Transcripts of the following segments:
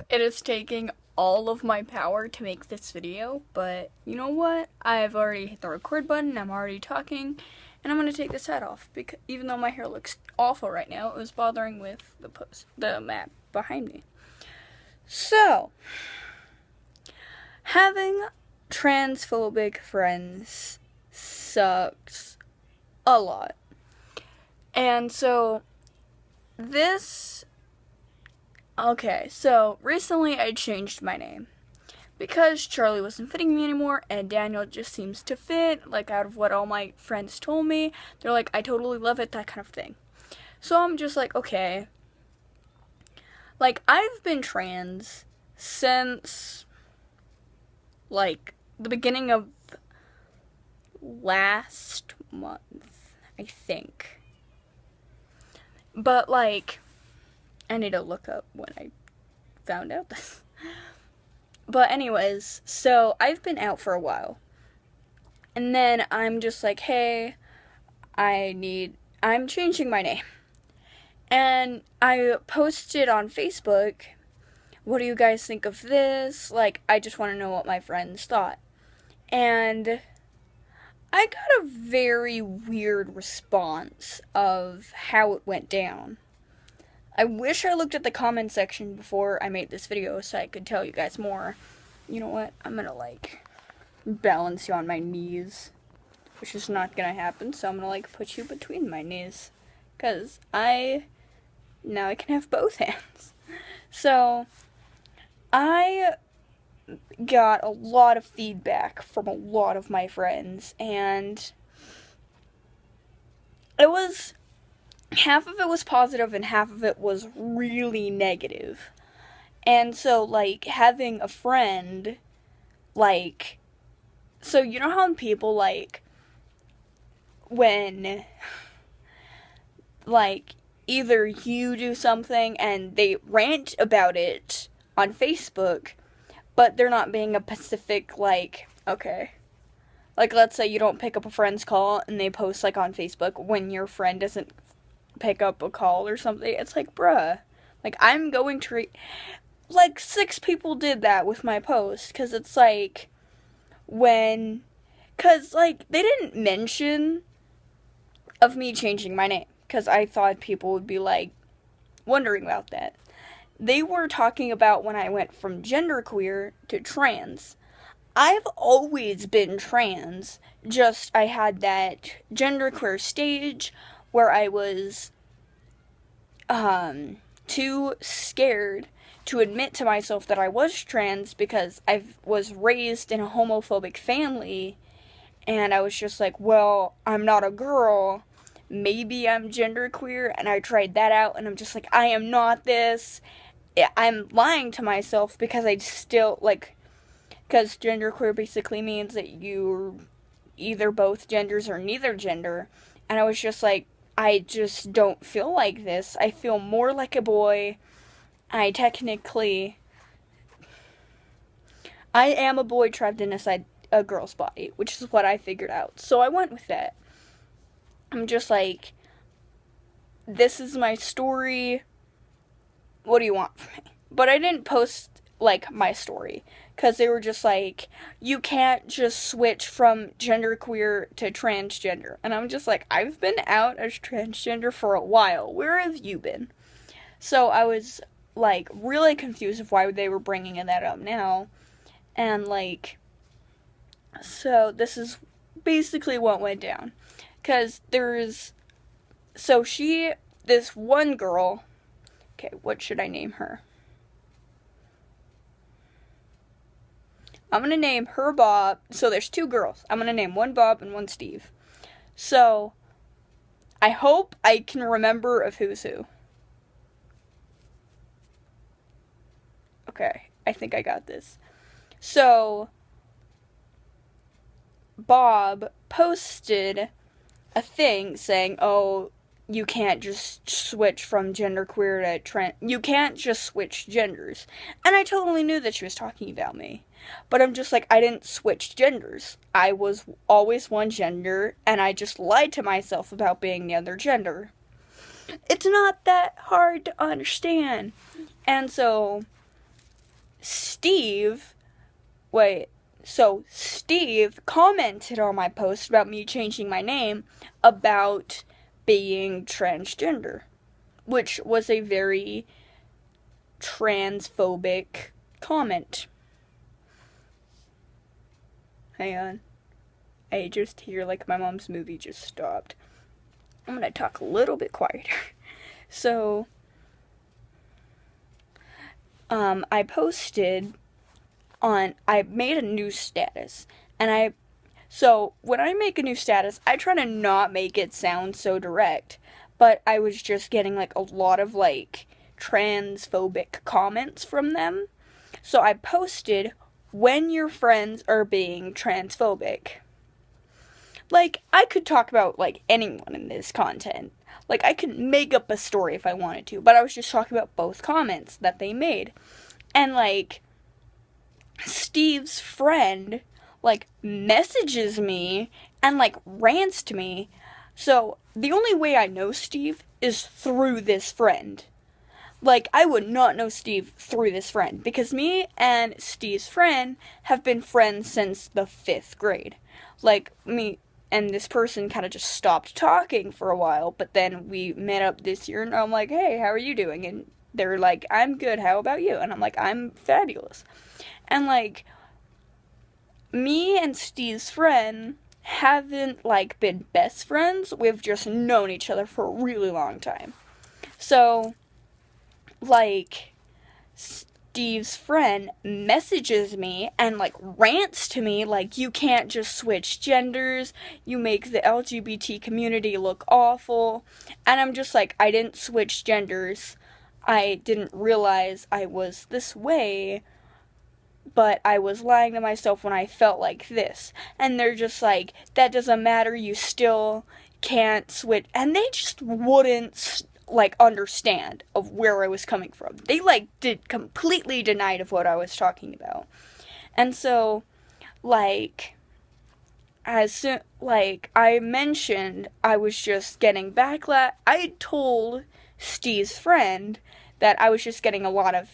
It is taking all of my power to make this video, but you know what? I've already hit the record button, I'm already talking, and I'm going to take this hat off, because even though my hair looks awful right now, it was bothering with the map behind me. So, having transphobic friends sucks a lot. And so, okay, so recently I changed my name because Charlie wasn't fitting me anymore and Daniel just seems to fit, like out of what all my friends told me. They're like, I totally love it, that kind of thing. So I'm just like, okay. Like, I've been trans since, like, the beginning of last month, I think. But, like, I need to look up when I found out this. But anyways, so I've been out for a while. And then I'm just like, hey, I'm changing my name. And I posted on Facebook, what do you guys think of this? Like, I just want to know what my friends thought. And I got a very weird response of how it went down. I wish I looked at the comment section before I made this video so I could tell you guys more. You know what? I'm gonna, like, balance you on my knees, which is not gonna happen, so I'm gonna, like, put you between my knees. Because now I can have both hands. So, I got a lot of feedback from a lot of my friends, and half of it was positive and half of it was really negative. And so, like, having a friend, like, so you know how people, like, when, like, either you do something and they rant about it on Facebook, but they're not being a Pacific, like, okay. Like, let's say you don't pick up a friend's call and they post, like, on Facebook when your friend doesn't pick up a call or something. It's like, bruh. Like, I'm going to like, 6 people did that with my post, because it's like, because, like, they didn't mention of me changing my name, because I thought people would be, like, wondering about that. They were talking about when I went from genderqueer to trans. I've always been trans, just I had that genderqueer stage where I was too scared to admit to myself that I was trans because I was raised in a homophobic family, and I was just like, well, I'm not a girl, maybe I'm genderqueer, and I tried that out, and I'm just like, I am not this. I'm lying to myself because I still, like, because genderqueer basically means that you're either both genders or neither gender, and I was just like, I just don't feel like this. I feel more like a boy. I am a boy trapped inside a girl's body, which is what I figured out. So I went with that. I'm just like, this is my story. What do you want from me? But I didn't post, like, my story, because they were just like, you can't just switch from genderqueer to transgender. And I'm just like, I've been out as transgender for a while. Where have you been? So I was, like, really confused of why they were bringing that up now. And, like, so this is basically what went down. Because this one girl, okay, what should I name her? I'm going to name her Bob. So there's 2 girls. I'm going to name one Bob and one Steve. So I hope I can remember of who's who. Okay, I think I got this. So Bob posted a thing saying, oh, you can't just switch from genderqueer to trans. You can't just switch genders. And I totally knew that she was talking about me. But I'm just like, I didn't switch genders. I was always one gender, and I just lied to myself about being the other gender. It's not that hard to understand. And so Steve commented on my post about me changing my name about being transgender, which was a very transphobic comment. Hang on. I just hear like my mom's movie just stopped. I'm gonna talk a little bit quieter. So, I made a new status, and so when I make a new status, I try to not make it sound so direct, but I was just getting like a lot of like transphobic comments from them. So I posted, when your friends are being transphobic. Like, I could talk about like anyone in this content. Like, I could make up a story if I wanted to, but I was just talking about both comments that they made. And like, Steve's friend like messages me and like rants to me. So the only way I know Steve is through this friend. Like, I would not know Steve through this friend, because me and Steve's friend have been friends since the 5th grade. Like, me and this person kind of just stopped talking for a while, but then we met up this year, and I'm like, hey, how are you doing? And they're like, I'm good, how about you? And I'm like, I'm fabulous. And like, me and Steve's friend haven't like been best friends, we've just known each other for a really long time. So, like, Steve's friend messages me and like rants to me like, you can't just switch genders, you make the LGBT community look awful. And I'm just like, I didn't switch genders, I didn't realize I was this way, but I was lying to myself when I felt like this. And they're just like, that doesn't matter, you still can't switch. And they just wouldn't like understand of where I was coming from. They like did completely denied of what I was talking about. And so like, as soon like I mentioned, I was just getting backlash. I told Steve's friend that I was just getting a lot of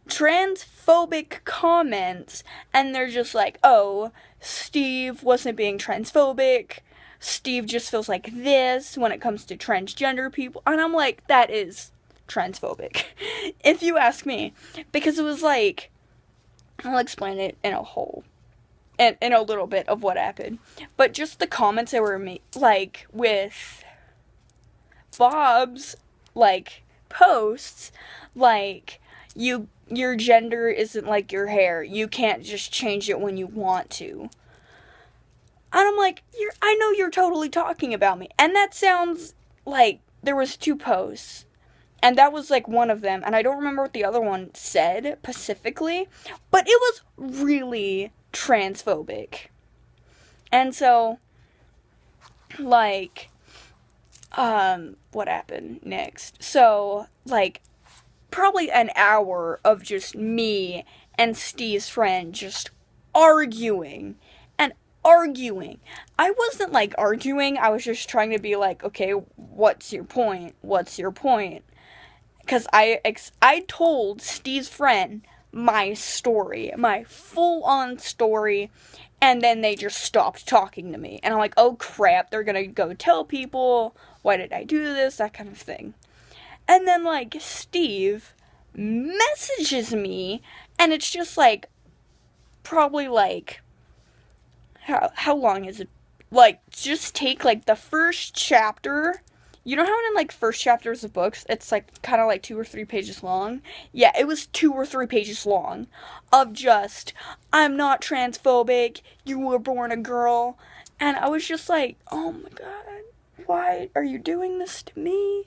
transphobic comments, and they're just like, oh, Steve wasn't being transphobic, Steve just feels like this when it comes to transgender people. And I'm like, that is transphobic, if you ask me. Because it was like, I'll explain it in a little bit of what happened. But just the comments that were made, like, with Bob's, like, posts, like, your gender isn't like your hair, you can't just change it when you want to. And I'm like, I know you're totally talking about me. And that sounds like, there was 2 posts, and that was like one of them, and I don't remember what the other one said specifically, but it was really transphobic. And so, like, what happened next? So, like, probably an hour of just me and Steve's friend just arguing. I wasn't like arguing, I was just trying to be like, okay, what's your point? Because I told Steve's friend my story, my full-on story, and then they just stopped talking to me. And I'm like, oh crap, they're gonna go tell people, why did I do this, that kind of thing. And then, like, Steve messages me, and it's just like, probably like, how long is it? Like, just take, like, the first chapter. You know how in, like, first chapters of books, it's, like, kind of, like, 2 or 3 pages long? Yeah, it was 2 or 3 pages long of just, I'm not transphobic, you were born a girl. And I was just like, oh my god, why are you doing this to me?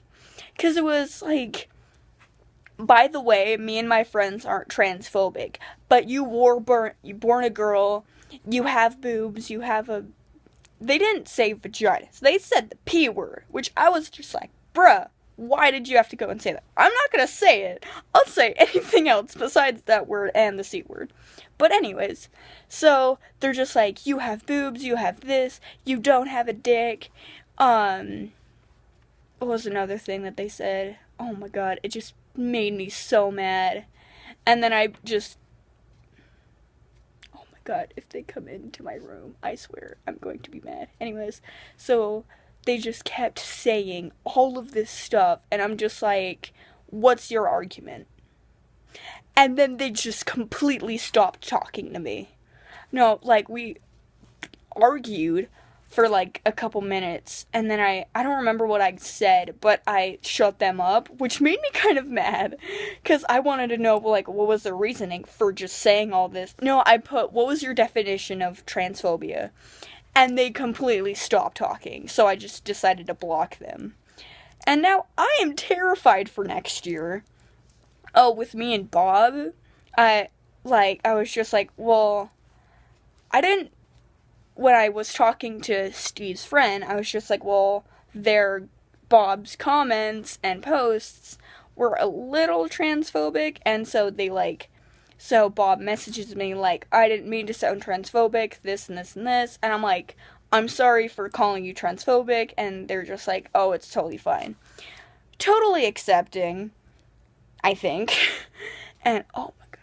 Because it was, like, by the way, me and my friends aren't transphobic, but you born a girl, you have boobs, you have a... They didn't say vaginas, they said the P word, which I was just like, bruh, why did you have to go and say that? I'm not gonna say it, I'll say anything else besides that word and the C word. But anyways, so they're just like, you have boobs, you have this, you don't have a dick. What was another thing that they said? Oh my god, it just made me so mad. And then I just, oh my god, if they come into my room, I swear I'm going to be mad. Anyways, so they just kept saying all of this stuff, and I'm just like, what's your argument? And then they just completely stopped talking to me. No, like, we argued for like a couple minutes, and then I don't remember what I said, but I shut them up, which made me kind of mad because I wanted to know, like, what was their reasoning for just saying all this. No, I put, what was your definition of transphobia? And they completely stopped talking, so I just decided to block them. And now I am terrified for next year. Oh, with me and Bob, I was just like, well, I didn't, when I was talking to Steve's friend, I was just like, well, Bob's comments and posts were a little transphobic, and so Bob messages me like, I didn't mean to sound transphobic, this and this and this, and I'm like, I'm sorry for calling you transphobic, and they're just like, oh, it's totally fine. Totally accepting, I think. And oh my god,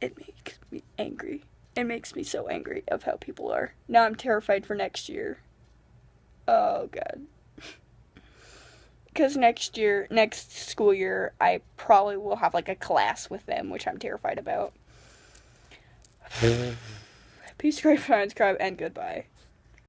it makes me angry. It makes me so angry of how people are. Now I'm terrified for next year. Oh god. Because next school year, I probably will have like a class with them, which I'm terrified about. Peace, great friends, and goodbye.